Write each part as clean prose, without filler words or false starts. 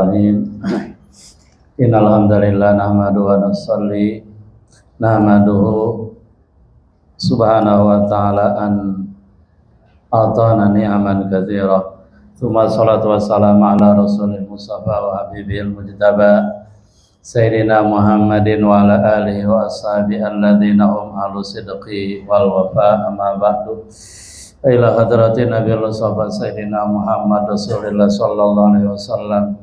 Bismillahirrahmanirrahim. Innal hamdalillah nahmaduhu subhanahu wa ta'ala an atana ni'aman katsira. Tsumma sholatu wassalamu ala rasulil mustafa wa habibil mujtaba sayyidina Muhammadin wa ala alihi wa ashabihi alladzina hum ahlu sidqi wal wafa, amma ba'du. Ila hadratin Nabi Mustafa Sayyidina Muhammad Rasulullah sallallahu alaihi wasallam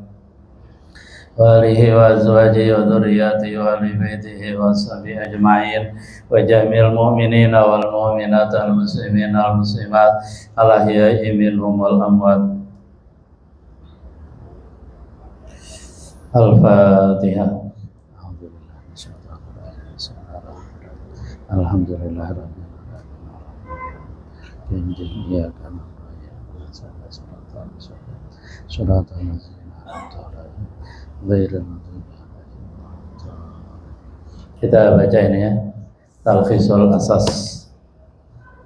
wa alihi wa azwajihi wa dzurriyyatihi wa ali baitihi wa sahbihi ajma'in wa jamil mu'minina wal mu'minat al muslimin al muslimat al ahya'i minhum wal amwat. Al-Fatihah. Alhamdulillah rabbil ya kan kita baca ini ya, talkhisul asas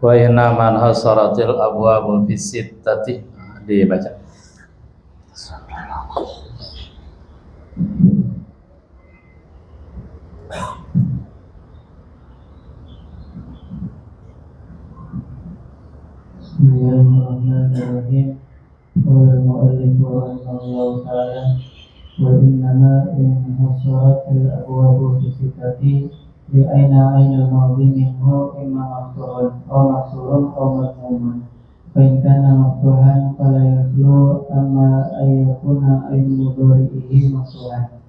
wa inna man hasaratil abwabu fi sittati, dibaca. Bismillahirrahmanirrahim. Qala al-mu'allif rahimahullahu ta'ala wa innama inhasarat al-abwabu fi sittati li aina ainal madhi minhu imma maftuhun aw maksurun aw madmumun fa in kana maftuhan fala yaslu amma ayyakuna ainu mudhari'ihi maftuhan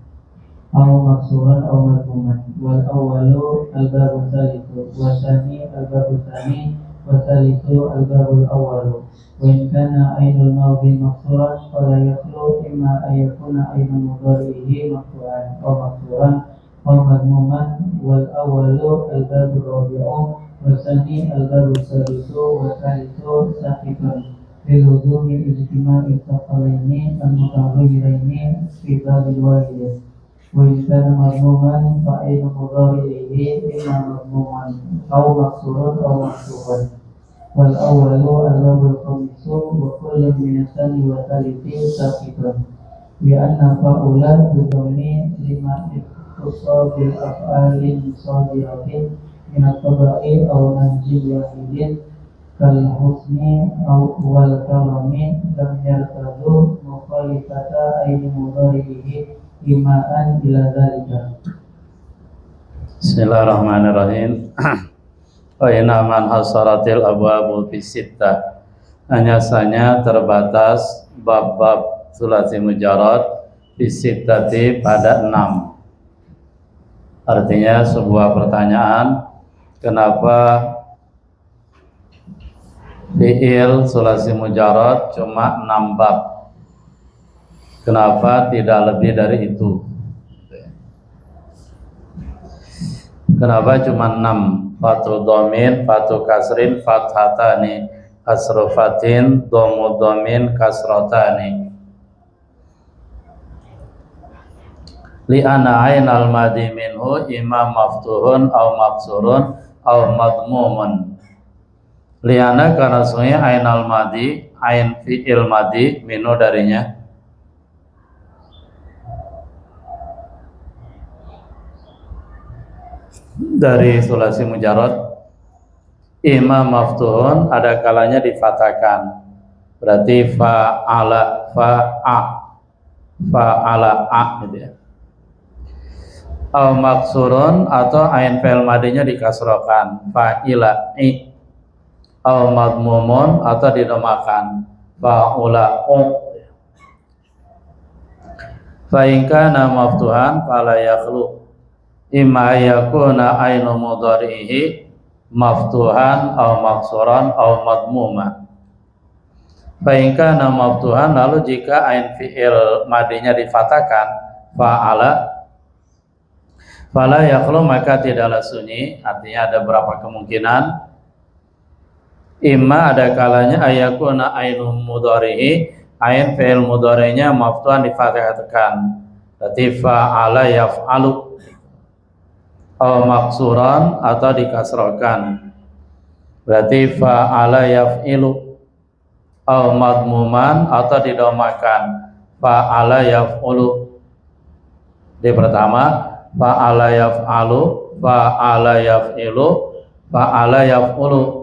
aw maksuran aw madmuman. Wal awwalu al-babu tsalitsu wa tsani al-babu tsani wasalisu al-babul awwalu wa in kana ainul madhi maksuran fala yakhlu imma ayakuna ainul mudhari'ihi maksuran aw maksuran aw madmuman. Wal awwalu al-babur rabi'u wasani al-babus salisu wasalisu saqifun lil luzumi ijtima'i taqalaini al-mutaghayyiraini fi babil wahid. Wa in kana madmuman fa ainul mudhari'ihi imma madmuman aw maksurun aw maksuran. Wal awwalu al-babul khamisu wa kullu min as-sani wa thalithi saqitun bi anna fa'ula bidhammi lima ikhtusa bil af'alin sadiratin min at-taba'i aw nanjil wahidin kal husni aw wal karami lam yartadu mukhalifata ayni mudharihi ima'an ila dzalika. Bismillahirrahmanirrahim. Wa inna man hasaratil abwabu fi sittah, hanya terbatas bab-bab sulasi mujarrad fi sittati pada 6. Artinya sebuah pertanyaan, kenapa fi'il sulasi mujarrad cuma 6 bab? Kenapa tidak lebih dari itu? Kenapa cuma 6? Fatu domin, fatu kasrin, fathatani, kasru fatin, domu domin, kasrotani. Li'ana ainal madi minhu imam maftuhun au maksurun au madmumun. Li'ana karena sungguhnya ainal madi, ain fi'il madi, minhu darinya, dari sulasi mujarrad, imam maftuhun ada kalanya difatahkan, berarti fa'ala gitu ya. Au maksurun atau ain fi'il madinya dikasrokan, fa'ila i. Au madmumun atau didhamakan, fa'ula u. Fa in kana maftuhan fala yakhlu imma yakuna ainu mudharihi maftuhan aw maksuran aw madmuma. Fa in kana maftuhan, lalu jika ain fi'il madinya difatahkan, fa'ala, fala yakhlu maka tidaklah sunyi. Artinya ada berapa kemungkinan. Imma ada kalanya ayakuna ainu mudharihi, ain fi'il mudhari'nya maftuhan difatahkan, berarti fa'ala yaf'alu, aw maksuran atau dikasrokan, berarti fa'ala yaf'ilu, aw madmuman atau didomakan, fa'ala yaf'ulu. Di pertama fa'ala yaf'alu, fa'ala yaf'ilu, fa'ala yaf'ulu.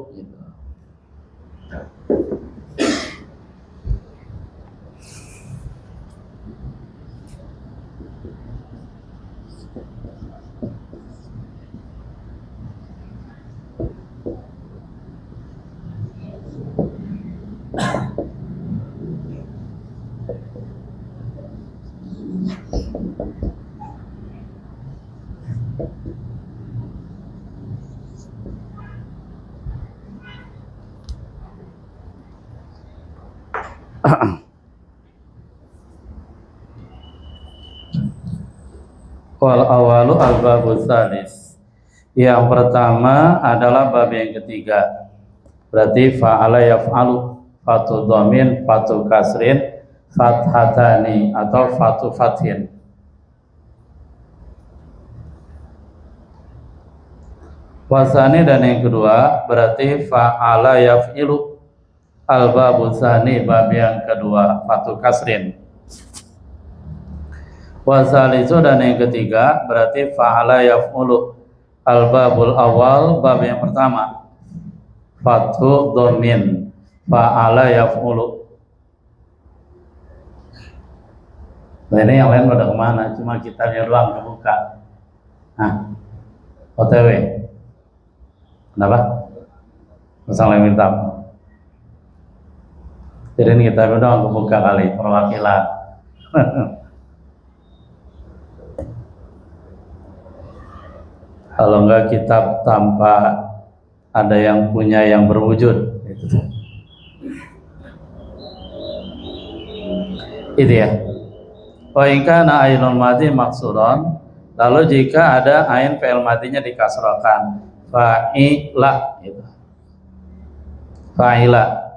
Wal awalu al-babu tsalis. Yang pertama adalah bab yang ketiga. Berarti fa'ala yaf'alu, fatu dhamin, fatu kasrin, fathatani atau fatu fathin. Wasani dan yang kedua berarti fa'ala yaf'ilu, al-babu tsani, bab yang kedua, fatu kasrin. Wasalisu dan yang ketiga berarti fa'ala yaf'ulu, al-babul awal, bab yang pertama, fathu dhamin, fa'ala yaf'ulu. Nah ini yang lain pada kemana? Cuma kitabnya doang kebuka. Nah, OTW. Kenapa? Masalah minta. Jadi ini kitabnya doang kebuka kali, perwakilan. Kalau enggak kitab tanpa ada yang punya yang berwujud gitu. Itu ya. Wa in kana ainul madhi maksuran, lalu jika ada ain fi'il madhinya dikasrahkan, fa'ila gitu. Fa'ila.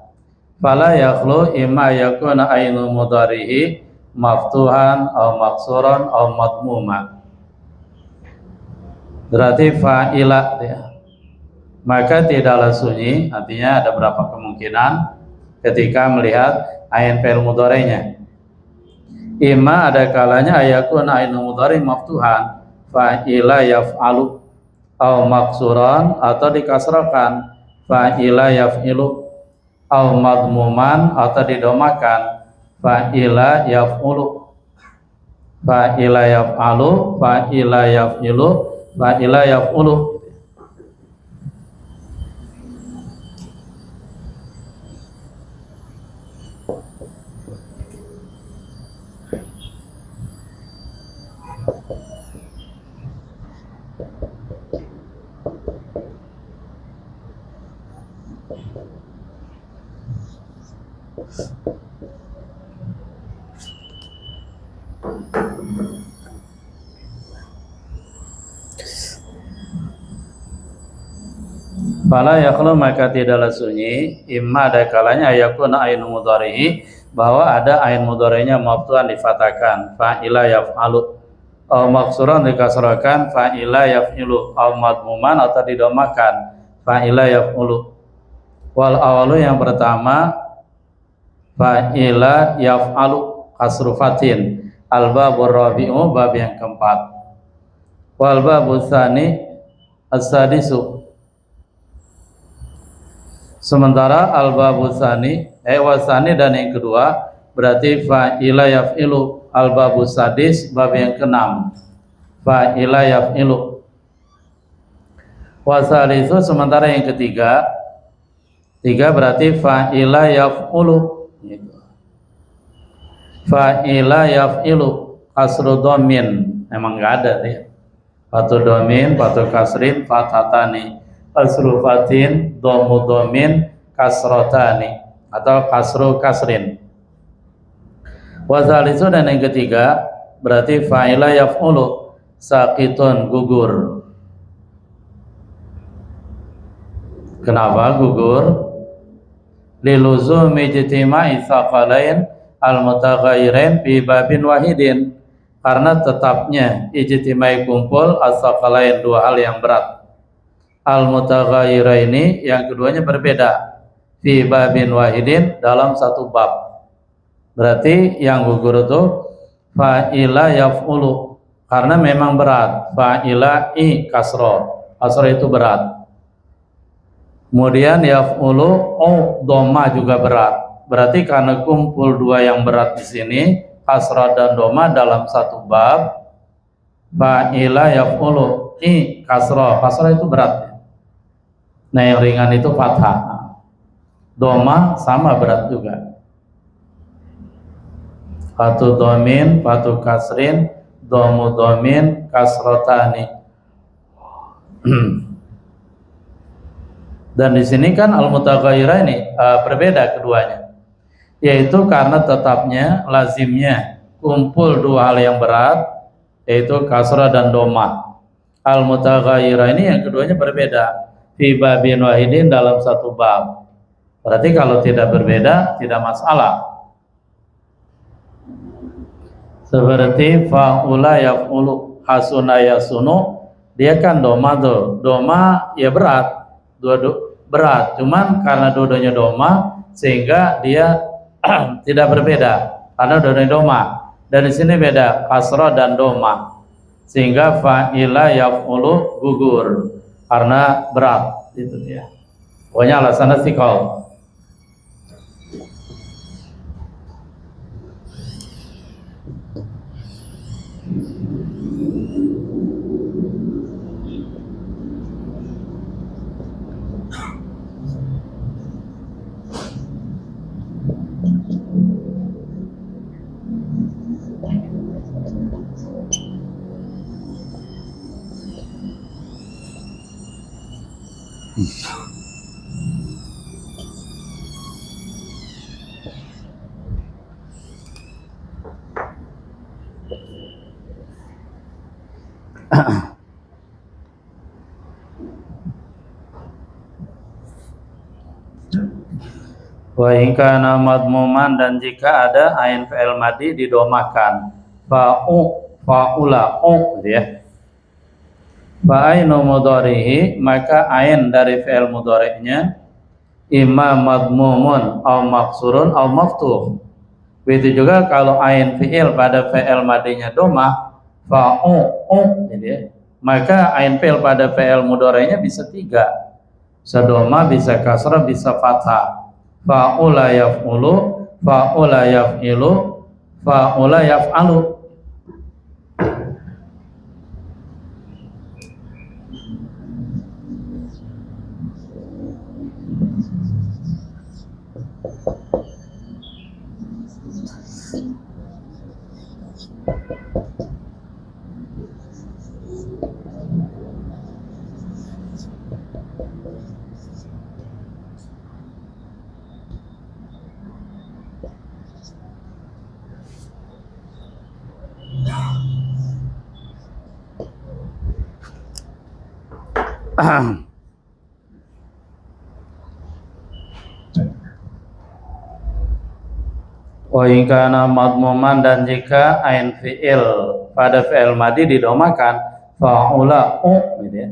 Fala yakhlu imma yakuna ainul mudharihi maftuhan aw maksuran aw madmuma. Berarti fa'ila ya. Maka tidaklah sunyi, artinya ada berapa kemungkinan ketika melihat ain fi'il mudhari'nya. Imma ada kalanya ayakun ainu mudhari maftuhan, fa'ila yaf'alu, aw maksuran atau dikasrahkan, fa'ila yaf'ilu, aw madmuman atau didomakan, fa'ila yaf'ulu, fa'ila yaf'alu, fa'ila yaf'ilu, fa'ila yaf'ulu. Fala yakhlu, maka tidaklah sunyi, imma ada kalanya yakuna ain mudharihi, bahwa ada ain mudhari'nya maftuhan difatahkan, fa'ila yaf'alu, aw maksuran dikasrahkan, fa'ila yaf'ilu, aw madmuman atau didomakan, fa'ila yaf'ulu. Wal awalu yang pertama fa'ila yaf'alu kasru fatin, al babur rabi'u, bab yang keempat. Wal babu tsani as-sadisu. Sementara al-babu tsani wasani dan yang kedua berarti fa'ila yaf'ilu, al-babu sadis, bab yang keenam, fa'ila yaf'ilu. Wasalisu, sementara yang ketiga berarti fa'ila yaf'ulu, fa'ila yaf'ilu kasru dhamin, emang enggak ada ya. Fatu dhamin, fatu kasrin, fathatani, kasru fatin, dhammu dhamin, kasrotani atau kasru kasrin. Wasalisu dan yang ketiga berarti fa'ila yaf'ulu saqitun, gugur. Kenapa gugur? Liluzumi ijtima'i tsaqalain al-mutaghayyirain fi babin wahidin, karena tetapnya ijtimai kumpul as-tsaqalain, dua hal yang berat, al-mutaghayyiraini yang keduanya berbeda, fi babin wahidin dalam satu bab. Berarti yang gugur itu fa'ila yaf'ulu, karena memang berat. Fa'ila i kasro, kasro itu berat. Kemudian yaf'ulu doma juga berat. Berarti karena kumpul dua yang berat di sini, kasro dan doma dalam satu bab. Fa'ila yaf'ulu i kasro, kasro itu berat. Nah yang ringan itu fathah. Doma sama berat juga. Fatu domin, fatu kasrin, domu domin, kasrotani. Dan di sini kan al-mutaghayyirah ini berbeda keduanya, yaitu karena tetapnya lazimnya kumpul dua hal yang berat, yaitu kasrah dan doma. Al-mutaghayyirah ini yang keduanya berbeda, fi babin wahidin, dalam satu bab. Berarti kalau tidak berbeda tidak masalah. Seperti fa'ula yaf'ulu, hasuna yasunu, dia kan doma tuh. Doma ya berat, berat. Cuman karena dua-duanya doma sehingga dia tidak berbeda karena dua-duanya doma. Dan di sini beda kasrah dan doma, sehingga fa'ila yaf'ulu gugur karena berat. Itu dia. Pokoknya alasannya sikol. Wa in kana madmuman, dan jika ada ain fi'il madi didomakan, fa'ula gitu ya. Fa ainu mudharihi, maka ain dari fi'il mudhari'nya imma madmumun au maksurun au maftuh. Begitu juga kalau ain fi'il pada fi'il madinya domah, gitu ya, maka ain fi'il pada fi'il mudhari'nya bisa tiga, bisa domah, bisa kasrah, bisa fathah. Fa'ula yaf'ulu, fa'ula yaf'ilu, fa'ula yaf'alu. Wa in kana madmuman, dan jika ain fi'il pada fi'il madi didomakan, fa'ula gitu ya.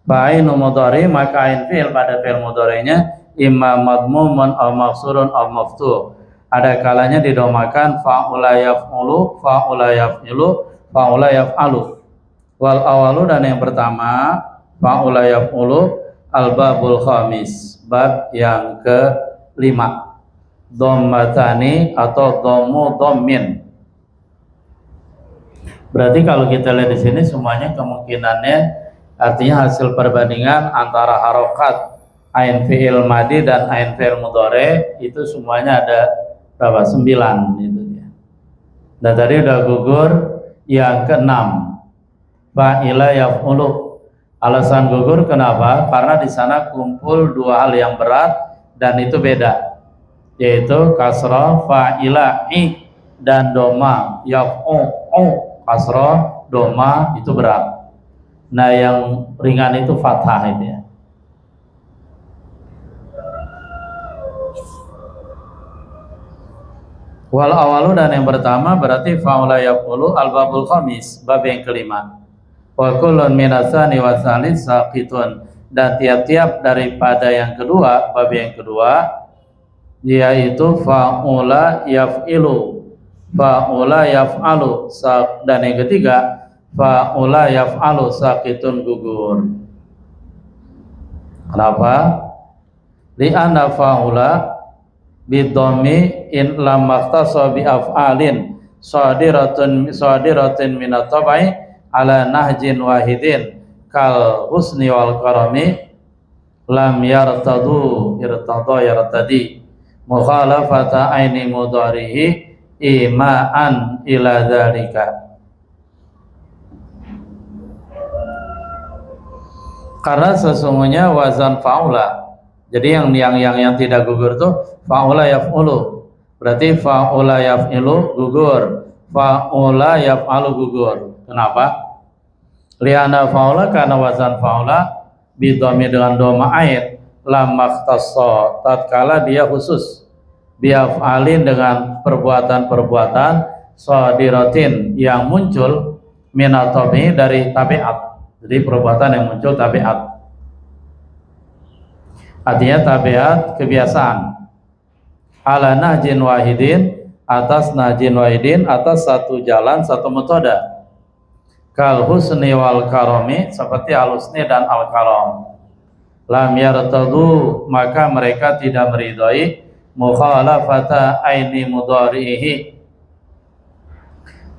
Fa'inu mudhari, maka ain fi'il pada fi'il mudhari'nya imma madmumun aw maksurun aw maftuh. Ada kalanya didomakan fa'ula yaf'ulu, fa'ula yaf'ilu, fa'ula yaf'alu. Wal awalu, dan yang pertama fa'ula yaf'ulu al-babul khamis, bab yang kelima, dhammatani atau dhammu dhammin. Berarti kalau kita lihat di sini semuanya kemungkinannya artinya hasil perbandingan antara harokat ain fi'il madi dan ain fi'il mudhari itu semuanya ada berapa? 9 itu dia. Dan tadi udah gugur yang keenam, fa'ila yaf'ulu. Alasan gugur kenapa? Karena di sana kumpul dua hal yang berat dan itu beda, yaitu kasrah fa'ila i dan doma yaf'u kasrah doma itu berat. Nah yang ringan itu fathah itu ya. Wal awalu, dan yang pertama berarti fa'ula yaf'ulu al-babul khamis, bab yang kelima. Wa kullun minasani wa salis saqitun, dan tiap-tiap daripada yang kedua, bab yang kedua, yaitu fa'ula yaf'ilu, fa'ula yaf'alu, dan yang ketiga fa'ula yaf'alu sakitun gugur. Kenapa? Li'anna fa'ula bidhammi in lam maktasa bi af'alin shadiratin min at-tabai ala nahjin wahidin kal husni wal karami lam yartadi mukhalafata aini mudharihi ima'an ila dzalika. Karena sesungguhnya wazan fa'ula, jadi yang tidak gugur tuh fa'ula yaf'ulu, berarti fa'ula yaf'ilu gugur, fa'ula yaf'alu gugur. Kenapa? Liana fa'ula, karena wazan fa'ula bidhammi dengan dhamma ain lam makhtassa, tatkala dia khusus biaf'alin dengan perbuatan-perbuatan shadiratin yang muncul minatobi dari tabiat. Jadi perbuatan yang muncul tabiat, artinya tabiat kebiasaan. Ala nahjin wahidin, atas nahjin wahidin, atas satu jalan, satu metode. Kal husni wal karami, seperti al husni dan al karam. Lam yartadu, maka mereka tidak meridhai mukhalafata aini mudharihi,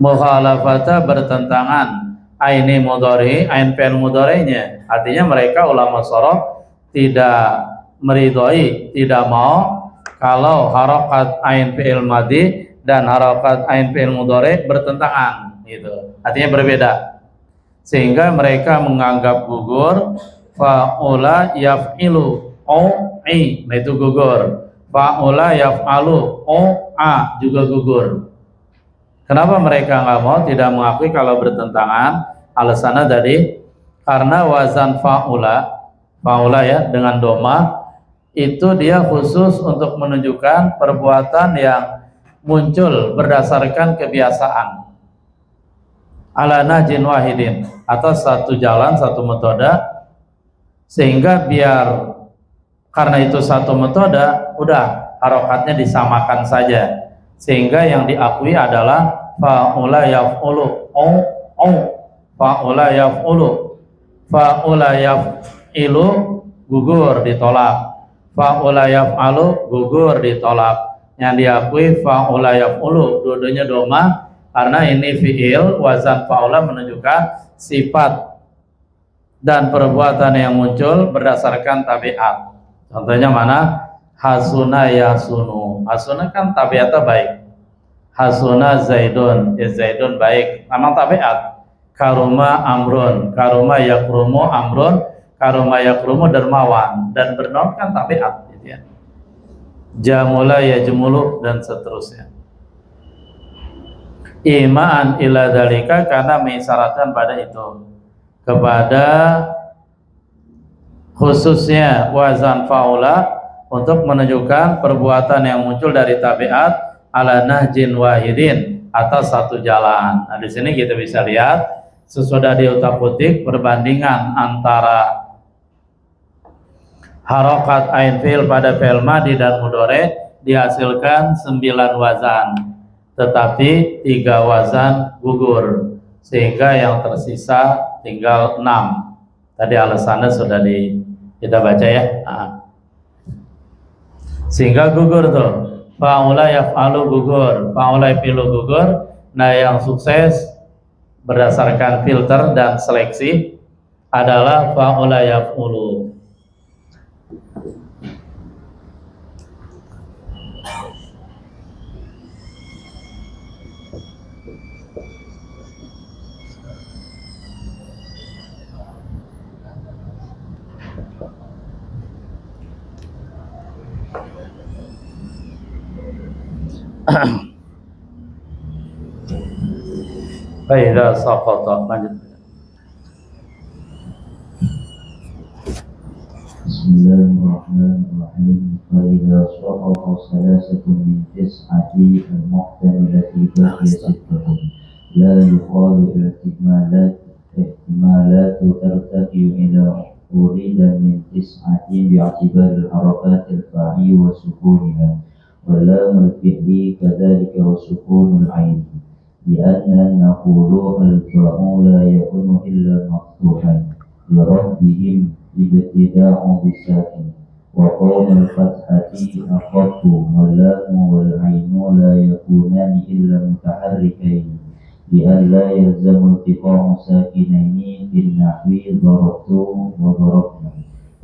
mukhalafata bertentangan aini mudhari, ain fi'il mudhari'nya. Artinya mereka ulama shoroh tidak meridhoi, tidak mau kalau harokat ain fi'il madhi dan harokat ain fi'il mudhari bertentangan, gitu. Artinya berbeda, sehingga mereka menganggap gugur fa'ula yaf'ilu o'i, nah itu gugur. Fa'ula yaf'alu o'a juga gugur. Kenapa mereka nggak mau, tidak mengakui kalau bertentangan? Alasannya tadi karena wazan fa'ula ya dengan doma itu dia khusus untuk menunjukkan perbuatan yang muncul berdasarkan kebiasaan. Ala nahjin wahidin, atas satu jalan, satu metode, sehingga biar karena itu satu metode, udah harokatnya disamakan saja, sehingga yang diakui adalah fa'ula yaf'ulu fa'ula yaf'ulu, fa'ula yaf'ilu gugur ditolak, fa'ula yaf'alu gugur ditolak. Yang diakui fa'ula yaf'ulu, dua-duanya doma, karena ini fi'il, wazan fa'ula menunjukkan sifat dan perbuatan yang muncul berdasarkan tabiat. Contohnya mana? Hasuna yasunu, hasuna kan tabiatnya baik. Hasuna zaidun, ya zaidun baik, memang tabiat. Karuma amrun, karuma yakrumu amrun, karuma yakrumu dermawan, dan bernaun kan tabiat, gitu ya. Jamula yajmulu, dan seterusnya. Ima'an ila dzalika, karena mengisyaratkan pada itu, kepada khususnya wazan fa'ula untuk menunjukkan perbuatan yang muncul dari tabiat ala nahjin wahidin, atas satu jalan. Nah, di sini kita bisa lihat sesudah di utak-utik perbandingan antara harokat ain fi'il pada fi'il madhi dan mudhari dihasilkan 9 wazan, tetapi 3 wazan gugur, sehingga yang tersisa tinggal 6. Tadi alasannya sudah kita baca ya. Sehingga gugur tuh, fa'ula yaf'alu gugur, fa'ula yaf'ilu gugur. Nah, yang sukses berdasarkan filter dan seleksi adalah fa'ula yaf'ulu. Fa'idha saqata, lanjut. Bismillahirrahmanirrahim. Fa'idha saqata salasatun min tis'ati al-muhtamilati baqiya sittahum la yuqalu ihtimalatu tartaqiu ila urida min tis'ati bi'atibari al-harakat al-fa'i wa sukuniha ولام الفعل كذلك وسكون العين لأن نقول الفاء لا يكون إلا مفتوحا لرفضهم الابتداء بالساكن وقوم الفتحة أخف واللام والعين لا يكونان إلا متحركين لئلا يلزم التقاء ساكنين في النحو ضربت وضربنا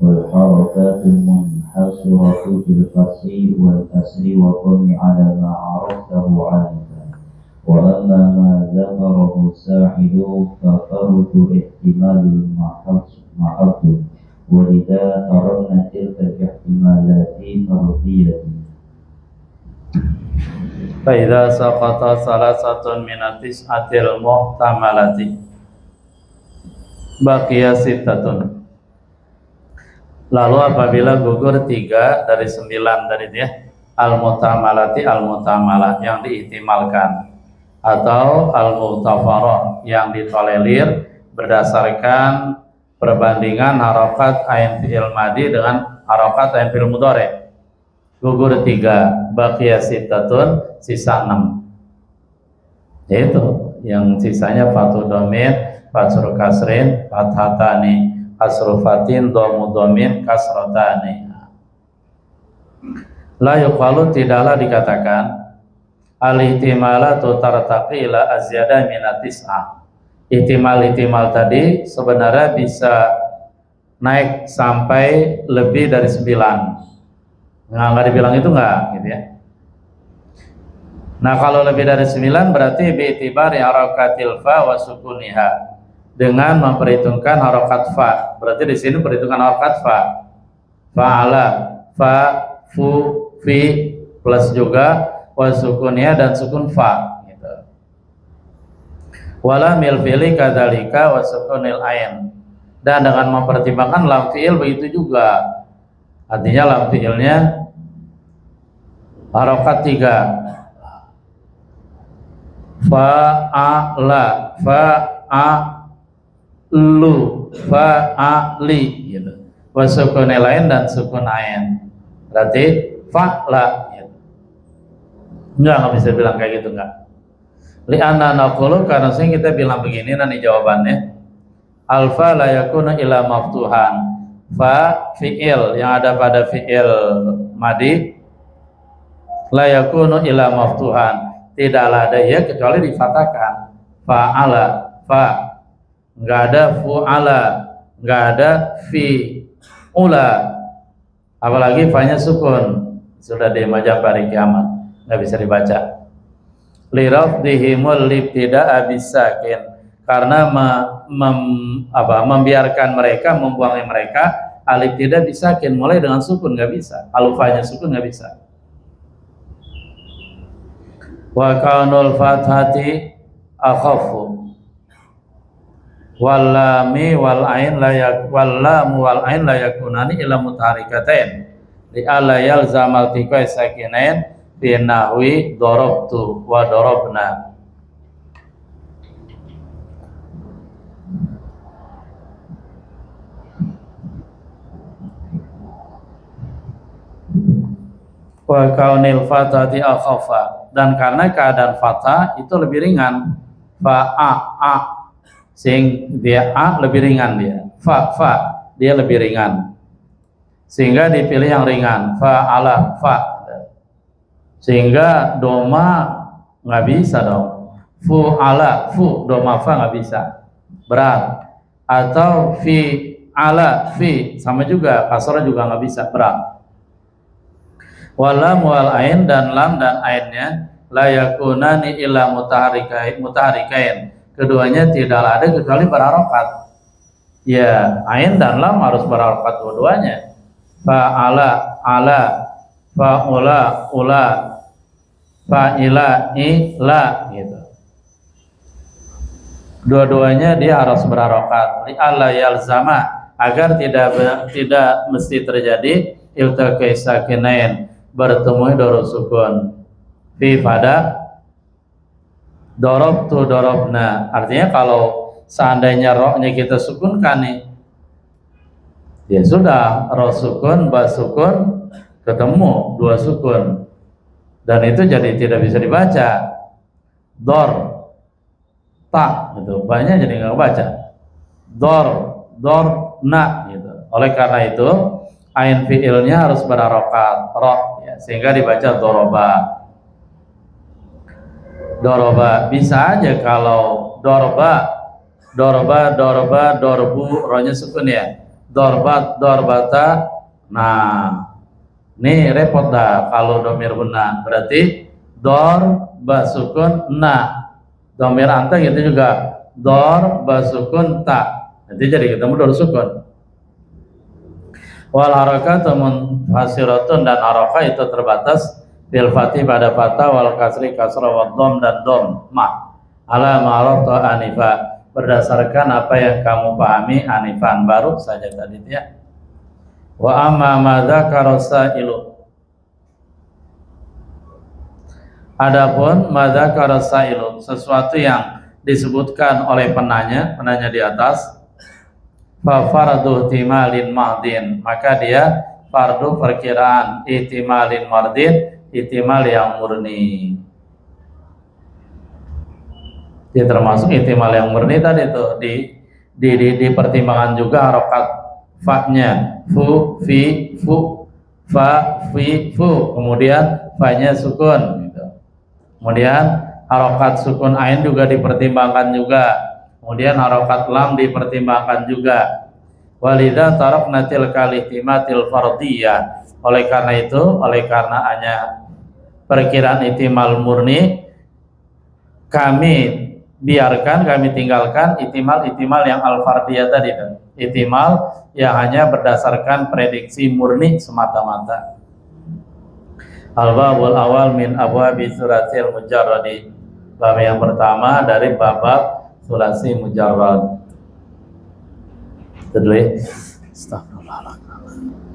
والحركات المنحصرة في الفتح والكسر والضم على ما عرفته عنها وأما ما ذكره الساعد ففرد احتمال المحط ولذا ترون تلك الاحتمالات فرضية. فإذا سقط ثلاثة من التسعة المحتملة بقي ستة. Lalu apabila gugur 3 dari 9 dari dia al-mutamalati al-mutamalah yang diihtimalkan atau al-mutafarah yang ditolerir berdasarkan perbandingan harokat ain fi'il madi dengan harokat ain fi'il mudhari, gugur 3 baqiya sittatun, sisa 6, yaitu yang sisanya fatu dhamir, fatsur kasrin, fathatani, kasru fatin, dhamu dhamin, kasratani. La yuqalu, tidaklah dikatakan al-ihtimalatu tartaqi ila azyada minat tis'ah. Ihtimal tadi sebenarnya bisa naik sampai lebih dari 9. Nggak dibilang itu nggak gitu ya. Nah kalau lebih dari 9 berarti bi'tibari harakatil fa wa sukuniha, dengan memperhitungkan harokat fa. Berarti di sini perhitungan harokat fa, fa'ala, fa, fu, fi, plus juga wasukunnya dan sukun fa gitu. Wala mil fi'li kadzalika wasukunil ain, dan dengan mempertimbangkan lam fi'il begitu juga. Artinya lam fi'ilnya harokat 3, fa'ala, fa'alu, fa'ali gitu. Wasukunil lain dan sukun ain, berarti fa'la gitu. Enggak bisa bilang kayak gitu, enggak. Li'anna naqulu, karena sing kita bilang begini nanti jawabannya. Alfa la yakuna ila maftuhan. Fa fi'il yang ada pada fi'il madi la yakunu ila maftuhan, tidaklah ada ya kecuali difatahkan. Fa'ala, fa, enggak ada fu'ala, enggak ada fi'ula, apalagi fa-nya sukun, sudah di majapari kiamat, nggak bisa dibaca. Lirafdihimul libtida'a bisakin, karena membiarkan mereka, membuangnya mereka alif tidak bisakin, mulai dengan sukun nggak bisa, alufanya sukun nggak bisa. Wa kaunul fathati akhafu wallami wal ain la yak wallamu wal ain la yakunani ila mutaharikatain li alla yalzamal tiqai sakinain fi nahwi darabtu wa darabna. Wa kaunil fathati akhafa, dan karena keadaan fathah itu lebih ringan, fa a sing dia a lebih ringan, dia fa dia lebih ringan, sehingga dipilih yang ringan, fa ala fa, sehingga doma nggak bisa dong, fu ala fu, doma fa nggak bisa, berat. Atau fi ala fi, sama juga, kasrah juga nggak bisa, berat. Walam wal ain, dan lam dan ainnya la yakunani illa mutaharikain, keduanya tidaklah ada kecuali berharokat. Ya, ain dan lam harus berharokat dua-duanya. Fa'ala ala, fa'ula ula, fa'ila ila gitu. Dua-duanya dia harus berharokat. Li alla yalzama, agar tidak mesti terjadi iltaqai sakinain, bertemu doro sukun fi pada darabtu darabna. Artinya kalau seandainya rohnya kita sukunkan nih, ya sudah, roh sukun ba sukun ketemu dua sukun, dan itu jadi tidak bisa dibaca. Dor tak gitu, banyak jadi nggak baca. Dor na gitu. Oleh karena itu ain fiilnya harus berharokat roh ya, sehingga dibaca doroba. Bisa aja kalau dorbu rohnya sukun ya, dorbata. Nah ini repot dah kalau domir benar, berarti dorba sukun na, domir anta gitu juga, dorba sukun ta, nanti jadi ketemu dor sukun. Wal harakatu munfasiratun, dan harakah itu terbatas bil fatih pada fatah, wal kasri kasra, wal dom dan dom ma ala ma'arafta anifa, berdasarkan apa yang kamu pahami anifan baru saja tadi ya. Wa amma madza karasailu, adapun madza karasailu, sesuatu yang disebutkan oleh penanya di atas, fa fardu ihtimalin mardin, maka dia fardu perkiraan ihtimalin mardin, ihtimal yang murni. Dia termasuk ihtimal yang murni tadi itu di pertimbangan juga harokat fa-nya, fu fi fu, fa fi fu, kemudian fa-nya sukun gitu. Kemudian harokat sukun ain juga dipertimbangkan juga, kemudian harokat lam dipertimbangkan juga. Walidha taraknatil kalihtimatil fardiyah, oleh karena hanya perkiraan ihtimal murni, kami tinggalkan ihtimal yang al-fardiyah tadi, ihtimal yang hanya berdasarkan prediksi murni semata-mata. Al-babul awal min abwabi suratil mujarradi, bab yang pertama dari bab sulasi mujarrad. Astagfirullahaladzim.